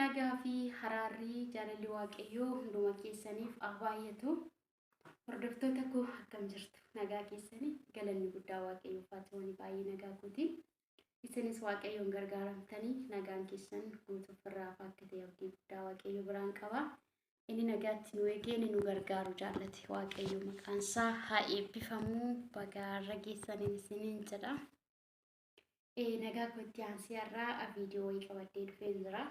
nagaa fi haraarrii jaalalli waaqayyoo hunduma keessaniif abaayatu hordoftoota koo akkam jirtu nagaa keessanii galanni guddaa waaqayyoof haa ta'u baay'ee nagaa kooti isinis waaqayyoon gargaaramtanii nagaan keessan guutuuf irraa akka ta'e abdii guddaa waaqayyoo biraan qaba inni nagaatti nu eegee nu gargaaru jaallate waaqayyoo maqaan isaa haa eebbifamu bagaarra geessaniin isiniin jedha nagaa kootti aansii irraa viidiyoo wayii qabadhee dhufee jira.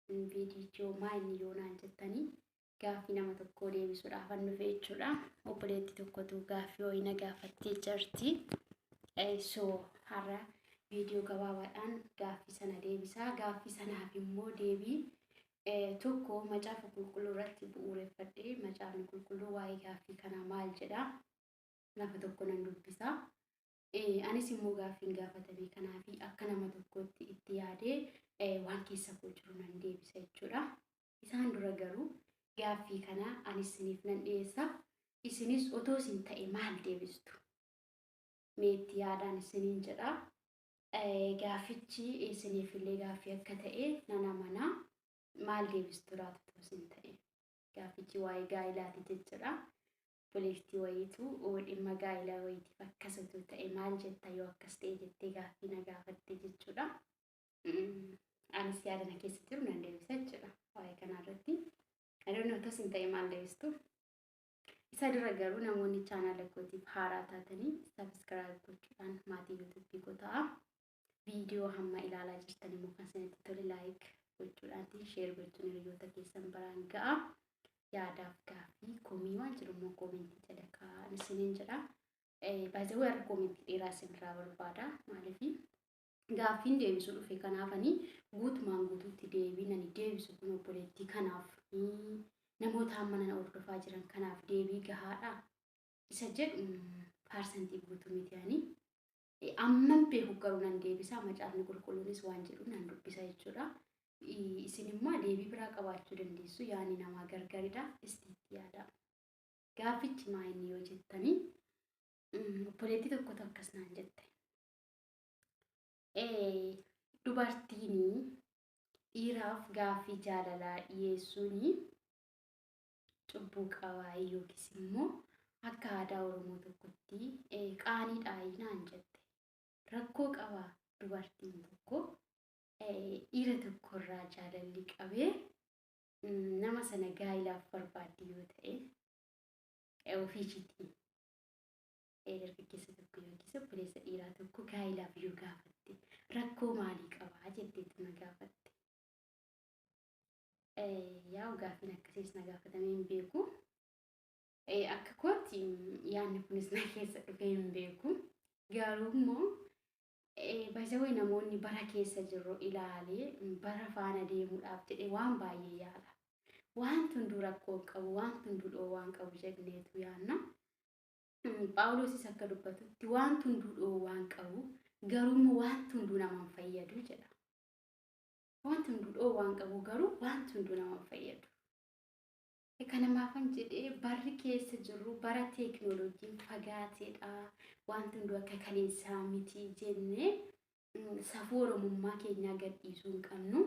Viidiyoo maayini yoonaan jettanii gaaffii nama tokko deebisuudhaaf dhufee jechuudha. Obboleetti tokkotu gaaffii wayii na gaafattee jirti. Har'a viidiyoo gabaabaadhaan gaaffii sana deebisaa. Gaaffii sanaaf immoo deebii tokko macaafa qulqulluu irratti bu'uureffadhee macaafni qulqulluu waa'ee gaaffii kanaa maal jedha lafa tokko nan dubbisa. Anis immoo gaaffiin gaafatame kanaafi akka nama tokkotti itti yaadee waan keessa koo jiru nan deebisa jechuudha. Isaan dura garuu gaaffii kana anis isiniif nan dhiyeessa. Isinis otoo isin ta'e maal deebistu? Meetti yaadaan isiniin jedha. Gaaffichi isiniif illee gaaffii akka ta'e nan amana. Maal deebistu laata otoo isin ta'e? Gaaffichi waa'ee gaa'ilaati jechuudha. Obboleettii wayiitu dhimma gaa'ilaa wayiitiif akkasatu ta'e maal jetta yoo akkas ta'e jettee gaaffii na gaafatte jechuudha. Anis yaada na keessa jiru nan deebisa jechuudha waa'ee kanarratti. Adoonni otoo isin ta'e maal deebistu? Isa dura garuu namoonni chaanaala kootiif haaraa taatanii sabiskiraayib gochuudhaan maatii yuutuubii koo ta'a. Viidiyoo hamma ilaalaa jirtan immoo kan isinitti tole laayik gochuudhaan sheer gochuun hiriyoota keessan biraan ga'a. Yaadaaf gaaffii komii waan jiru immoo koomentii jala kaa'aa isiniin jedha. Baay'ee warra koomentii dheeraa isinirraa barbaada. Maaliif gaaffiin deebisuu dhufe kanaafanii guutumaan guutuutti deebii nani deebisu kun obboleettii kanaaf namoota amma nana hordofaa jiran kanaaf deebii gahaadha. Isa jedhu paarsantii guutuu miti ani. Amman beeku garuu nan deebisa macaafni qulqulluunis waan jedhu nan dubbisa jechuudha. Isin immoo deebii biraa qabaachuu dandeessu yaani namaa gargaridha istiitti yaada. Gaaffichi maayini yoo jettanii obboleettii tokkotu akkas naan jette. Dubartiin dhiiraaf gaaffii jaalalaa dhiyeessuun cubbuu qabaa yookiis immoo akka aadaa Oromoo tokkotti qaaniidha naan jette. Rakkoo qabaa dubartiin tokko dhiira tokkorraa jaalalli qabee nama sana gaa'ilaaf barbaaddi yoo ta'e ofiishiitiin dargaggeessa tokko yookiis obboleessa dhiiraa tokko gaa'ilaaf yoo gaafatte rakkoo maalii qabaa jetteetu na gaafatte. Yaa gaaffiin akkasiis na gaafatamee hin beeku. Akka kootti yaadni kunis na keessa dhufee hin beeku. Garuu immoo baay'ee namoonni bara keessa jiru ilaalee bara faana deemuudhaaf jedhee waan baay'ee yaala. Waan hunduu rakkoo qabu, waan hunduu dhoowwaan qabu jedhneetu yaadna. Phaawulosis akka dubbatutti waan hunduu dhoowwaan qabu garuu waan hunduu nama fayyadu jedha. Waan hunduu dhoowwaan qabu garuu waan hunduu nama fayyadu. Kanamaafan jedhee barri keessa jiru bara teekinooloojiin fagaateedha. Waan hunduu akka kaleessaa miti jennee safuu Oromummaa keenyaa gadhiisuu hin qabnu.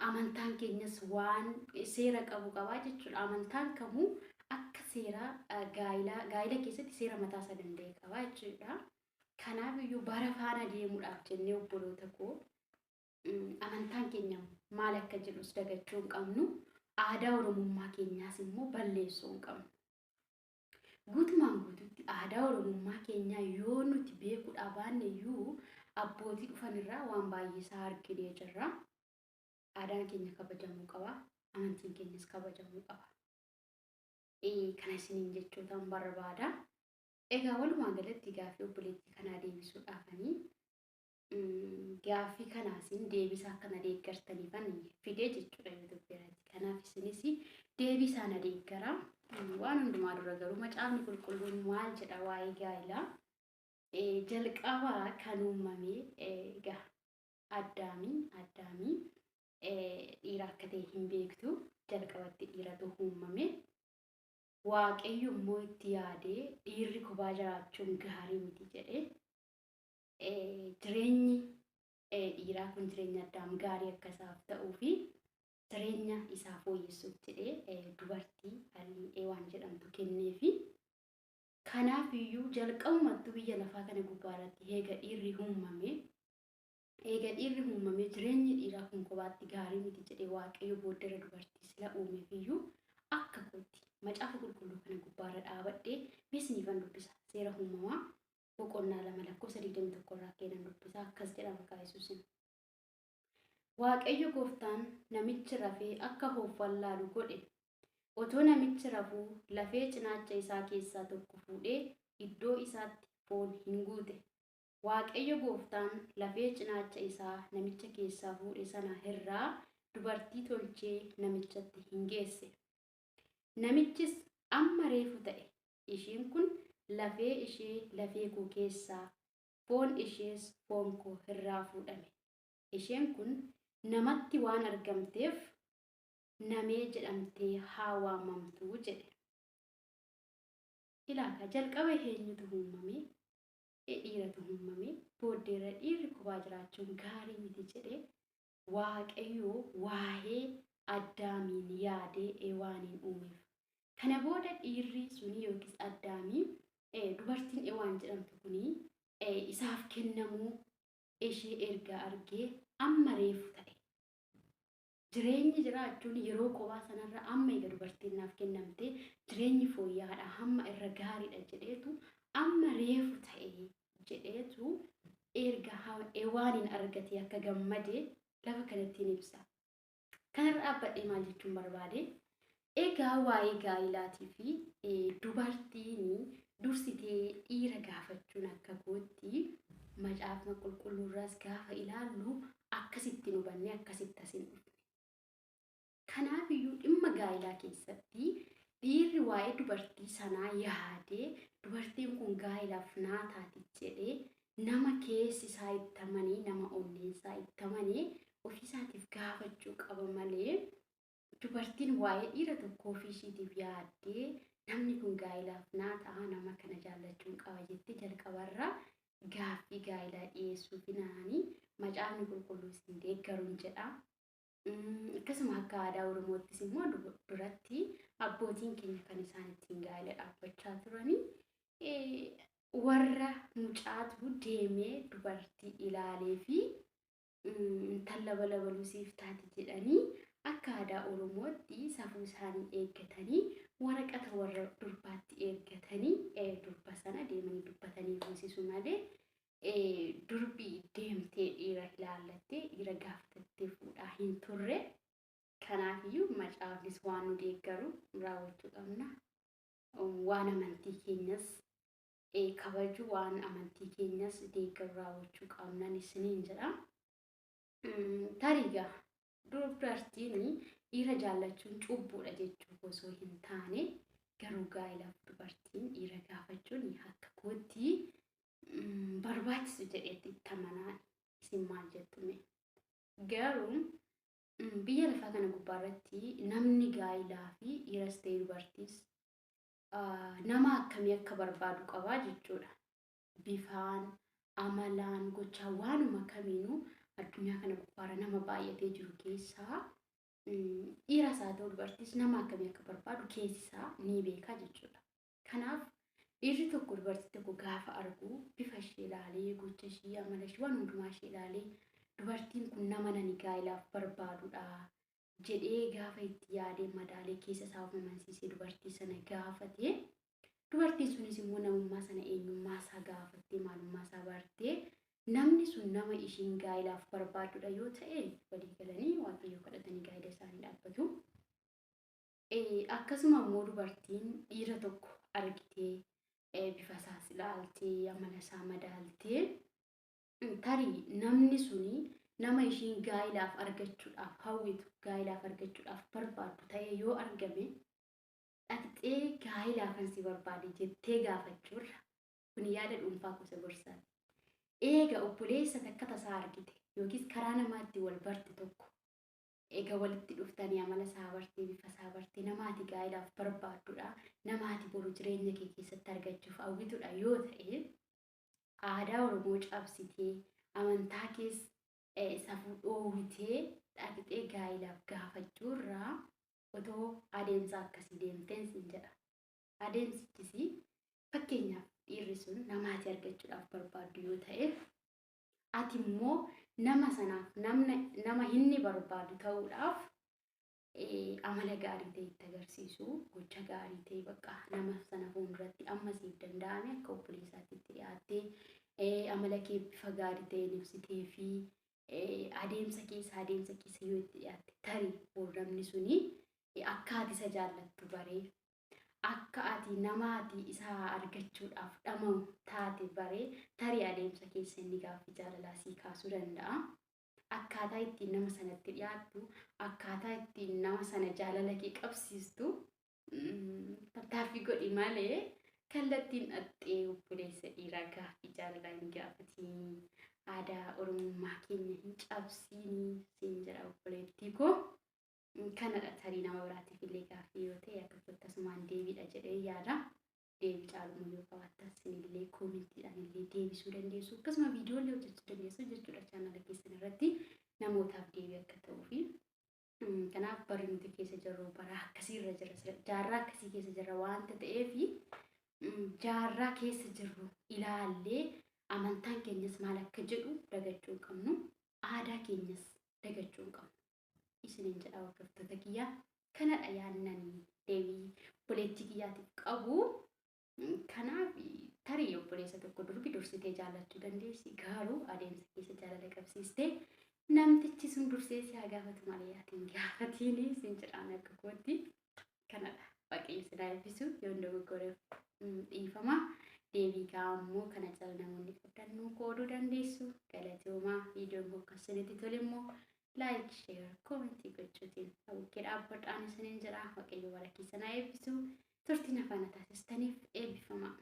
Amantaan keenyas waan seera qabu qabaa jechuudha. Amantaan kamuu akka seera gaa'ila keessatti seera mataa isaa danda'e qabaa jechuudha. Kanaaf iyyuu bara faana deemuudhaaf jennee obboloota koo amantaan keenya maal akka jedhus dagachuu hin qabnu. Aadaa Oromummaa keenyaas immoo balleessuu hin qabnu. Guutumaan guutuutti aadaa Oromummaa keenyaa yoo nuti beekuudhaa baanne iyyuu abbootii dhufanirraa waan baay'ee isaa arginee jirra. Aadaan keenya kabajamuu qaba. Amantiin keenyas kabajamuu qaba. Kana isiniin jechuutaan barbaada. Egaa walumaa galatti gaaffii obboleettii kanaa deebisuudhaafanii gaaffii kanaasiin deebisaa akka na deeggartaniifan fidee jechuudha YouTube irratti. Kanaaf isinis deebisaa na deeggara. Waan hundumaa dura garuu macaafni qulqulluun maal jedha waa'ee gaa'ilaa? Jalqabaa kan uumame Addaamii dhiira akka ta'e hin beektu. Jalqabatti dhiiratu uumame. Waaqayyo immoo itti yaadee dhiirri kophaa jiraachuun gaarii miti jedhee jireenyi dhiiraa kun jireenya addaam gaarii akka isaaf ta'uu fi jireenya isaa fooyyessuuf jedhee dubartii Halii'ee waan jedhamtu kenneefi. Kanaaf iyyuu jalqabumattuu biyya lafaa kana gubbaarratti eega dhiirri uumamee jireenyi dhiiraa kun kophaatti gaarii miti jedhee Waaqayyo booddee dubartii sila uumeef iyyuu akka kootti macaafa qulqulluu kana gubbaarra dhaabadhee misniifan dubbisa. Seera uumamaa boqonnaa 2:21 irraa keenan dubbisa. Akkas jedha maqaa Yesuusiin. Waaqayyo gooftaan namichi rafee akka hoofwallaalu godhe. Otoo namichi rafuu lafee cinaacha isaa keessaa tokko fuudhee iddoo isaatti foon hin guute. Waaqayyo gooftaan lafee cinaacha isaa namicha keessaa fuudhe sana irraa dubartii tolchee namichatti hin geesse. Namichis amma reefu ta'e. Isheen kun lafee ishee lafee koo keessaa, foon ishees foon koo irraa fuudhame. Isheen kun namatti waan argamteef namee jedhamtee haa waamamtu jedhe. Ilaalaa jalqaba eenyutu uumame? Dhiiratu uumame. Booddeerra dhiirri kophaa jiraachuun gaarii miti jedhee Waaqayyo waa'ee Addaamiin yaadee waaniin uumeef. Kana booda dhiirri suni yookiis Addaamii dubartiin Ewaan jedhamtu kuni isaaf kennamuu ishee erga argee amma reefu ta'e. Jireenyi jiraachuun yeroo kophaa sanarra amma eega dubartiin naaf kennamte jireenyi fooyya'aadha hamma irra gaariidha jedheetu amma reefu ta'e jedheetu erga Ewaaniin argate akka gammade lafa kanatti ni ibsa. Kanarra dhaabbadhee maal jechuun barbaade? Egaa waa'ee gaa'ilaatii fi dubartiin dursitee dhiira gaafachuun akka gootti macaafa qulqulluurraas gaafa ilaallu akkasitti hubanne akkasitti asin dhufne. Kanaaf iyyuu dhimma gaa'ilaa keessatti dhiirri waa'ee dubartii sanaa yaadee dubartiin kun gaa'ilaaf naa taati jedhee nama keessi isaa itti amanee nama onneen isaa itti amanee ofiisaatiif gaafachuu qaba malee dubartiin waa'ee dhiira tokkoo ofiishiitiif yaaddee namni kun gaa'ilaaf naa ta'a nama kana jaallachuun qaba jettee jalqabarraa gaaffii gaa'ilaa dhiyeessuuf naanii macaafni qulqulluu isin deeggaruun jedha. Akkasuma akka aadaa Oromoottis immoo duratti abbootiin keenya kan isaan ittiin gaa'ila dhaabbachaa turanii warra mucaatu deemee dubartii ilaalee fi intala balbaluu siif taati jedhanii akka aadaa Oromootti safuu isaanii eeggatanii waraqata warra durbaatti ergatanii durba sana deemanii dubbatanii fuusisu malee durbi deemtee dhiira ilaallattee dhiira gaafattee fuudhaa hin turre. Kanaaf iyyuu macaafnis waan nu deeggaru raawwachuu qabna. Waan amantii keenyas kabaju waan amantii keenyas deeggaru raawwachuu qabnan isiniin jedha. Tariigaa dubartiin dhiira jaallachuun cubbuudha jechuu osoo hin taane garuu gaa'ilaaf dubartiin dhiira gaafachuun akka kootti barbaachisu jedheetti itti amanaa. Isin maal jettume? Garuu biyya lafaa kana gubbaarratti namni gaa'ilaa fi dhiiras ta'e dubartiis nama akkamii akka barbaadu qabaa jechuudha. Bifaan, amalaan, gochaa waanuma kamiinuu addunyaa kana gubbaarra nama baay'atee jiru keessaa dhiiras haa ta'u dubartiis nama akkamii akka barbaadu keessi isaa ni beeka jechuudha. Kanaaf dhiirri tokko dubartii tokko gaafa argu bifa ishee ilaalee gocha ishee amala ishee waan hundumaa ishee ilaalee dubartiin kun nama nani gaa'ilaaf barbaadudha jedhee gaafa itti yaadee madaalee keessa isaa of amansiisee dubartii sana gaafate dubartiin sunis immoo namummaa sana eenyummaa isaa gaafattee maalummaa isaa bartee namni sun nama ishiin gaa'ilaaf barbaadudha yoo ta'e walii galanii waaqayyoo kadhatanii gaa'ila isaanii dhaabbatu. Akkasuma immoo dubartiin dhiira tokko argitee bifa isaas ilaaltee amala isaa madaaltee tarii namni suni nama ishiin gaa'ilaaf argachuudhaaf hawwitu gaa'ilaaf argachuudhaaf barbaadu ta'ee yoo argame dhaqxee gaa'ilaafan si barbaade jettee gaafachuurra kun yaada dhuunfaa gosa gorsaati. Eega obboleessa takka tasaa argite yookiis karaa namaatti wal barte tokko eega walitti dhuftanii amala isaa bartee bifa isaa bartee namaati gaa'ilaaf barbaadudha namaati boru jireenya kee keessatti argachuuf hawwitudha yoo ta'e aadaa Oromoo cabsitee amantaa keessa safuu dhoowwitee dhaqxee gaa'ilaaf gaafachuurraa otoo adeemsa akkasii deemteen sin jedha. Adeemsichisi fakkeenyaaf dhiirri sun namaati argachuudhaaf barbaadu yoo ta'e ati immoo nama sanaaf nama inni barbaadu ta'uudhaaf amala gaarii ta'e itti agarsiisu gocha gaarii ta'e bakka nama sana fuulduratti amma siif danda'ame akka obboleessaatti itti dhiyaattee amala kee bifa gaarii ta'een ibsitee fi adeemsa keessa yoo itti dhiyaatte tarii namni suni akka ati isa jaallattu baree akka ati namaati isa argachuudhaaf dhamamu taate baree tarii adeemsa keessa inni gaaffii jaalalaa sii kaasuu danda'a. Akkaataa ittiin nama sanatti dhiyaattu, akkaataa ittiin nama sana jaalala kee qabsiistu tattaaffii godhi malee kallattiin dhattee obboleessa dhiiraa gaaffii jaalalaa hin gaafatiin. Aadaa Oromummaa keenya hin cabsiin siin jedha obboleettii koo. Kanadha tarii nama biraatiif illee gaaffii yoo ta'e akkasumaan deebiidha jedhee yaada. Deebii caaluma yoo qabaattan sinillee koomentiidhaan illee deebisuu dandeessu. Akkasuma viidiyoolee hojjechuu dandeessu jechuudha chaanala keessan irratti namootaaf deebii akka ta'uu fi kanaaf barri nuti keessa jirru bara akkasii irra jira. Jaarraa akkasii keessa jirra waanta ta'eef jaarraa keessa jirru ilaallee amantaan keenyas maal akka jedhu dagachuu hin qabnu. Aadaa keenyas dagachuu hin qabnu. Isiniin jedha hordoftoota kiyyaa kanadha yaadnanii deebii obboleettii kiyyaatiif qabu. Kanaaf tarii obboleessa tokko dursitee jaallachuu dandeessi. Garuu adeemsa keessa jaalala qabsiistee namtichi sun dursee si haa gaafatu malee ati hin gaafatiin siin jedhaan akka kootti. Kanadha waaqayyo si eebbisu yoo dogoggoreef dhiifama. Deebii gaammoo kana jala namoonni qabdan qooduu dandeessu. Galatoomaa viidiyoon bokkasanitti tole immoo like, share, comment gochuutiin hawwii dhaabbadhaan isiniin jedha. Waaqayyo bara keessan haa eebbisu. Turtiin afaan taasistaniif eebbifamaa.